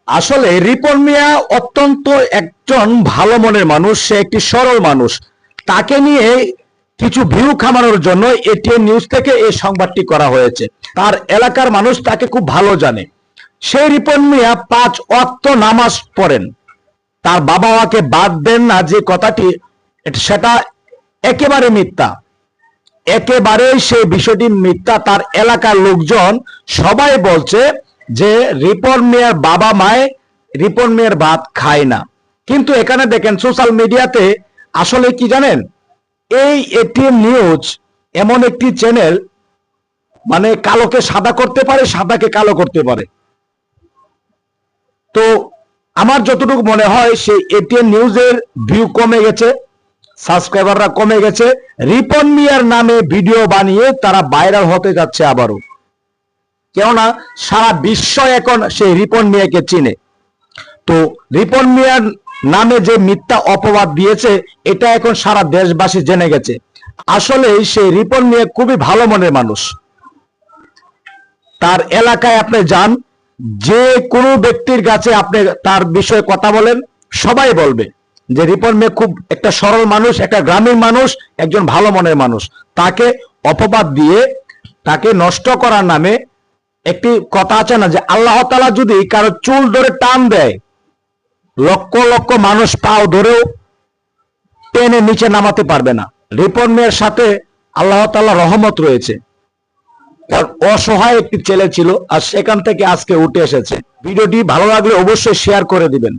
আসলে রিপন মিয়া অত্যন্ত একজন ভালো মনের মানুষ, সে একটি সরল মানুষ। তাকে নিয়ে কিছু ভিউ খামানোর জন্য এটিএন নিউজ থেকে এই সংবাদটি করা হয়েছে। তার এলাকার মানুষ তাকে খুব ভালো জানে। সেই রিপন মিয়া 5 ওয়াক্ত নামাজ পড়েন, তার বাবা মাকে বাদ দেন না, যে কথাটি সেটা একেবারে মিথ্যা। একেবারেই সেই বিষয়টি মিথ্যা। তার এলাকার লোকজন সবাই বলছে যে রিপন মিয়ার বাবা মায়ে রিপন মিয়ার ভাত খায় না। কিন্তু এখানে দেখেন সোশ্যাল মিডিয়াতে আসলে কি জানেন, এই এটিএন নিউজ এমন একটি চ্যানেল, মানে কালোকে সাদা করতে পারে, সাদাকে কালো করতে পারে। তো আমার যতটুকু মনে হয় সেই এটিএন নিউজের ভিউ কমে গেছে, সাবস্ক্রাইবাররা কমে গেছে। রিপন মিয়ার নামে ভিডিও বানিয়ে তারা ভাইরাল হতে যাচ্ছে আবারও। কেননা সারা বিশ্ব এখন সেই রিপন মিয়াকে চিনে। তো রিপন মিয়ার নামে যে মিথ্যা অপবাদ দিয়েছে, এটা এখন সারা দেশবাসী জেনে গেছে। আসলে সেই রিপন মিয়া খুবই ভালো মনের মানুষ। তার এলাকায় আপনি যান, যে কোনো ব্যক্তির কাছে আপনি তার বিষয়ে কথা বলেন, সবাই বলবে যে রিপন মিয়া খুব একটা সরল মানুষ, একটা গ্রামীণ মানুষ, একজন ভালো মনের মানুষ। তাকে অপবাদ দিয়ে তাকে নষ্ট করার নামে একটি কথা আছে না, যে আল্লাহ তাআলা যদি কারো চুল ধরে টান দেয়, লক্ষ লক্ষ মানুষ পাও ধরেও টেনে নিচে নামাতে পারবে না। রিপন মিয়ার সাথে আল্লাহ তাআলা রহমত রয়েছে। অসহায় একটি ছেলে ছিল, আর সেখান থেকে আজকে উঠে এসেছে। ভিডিওটি ভালো লাগলে অবশ্যই শেয়ার করে দিবেন।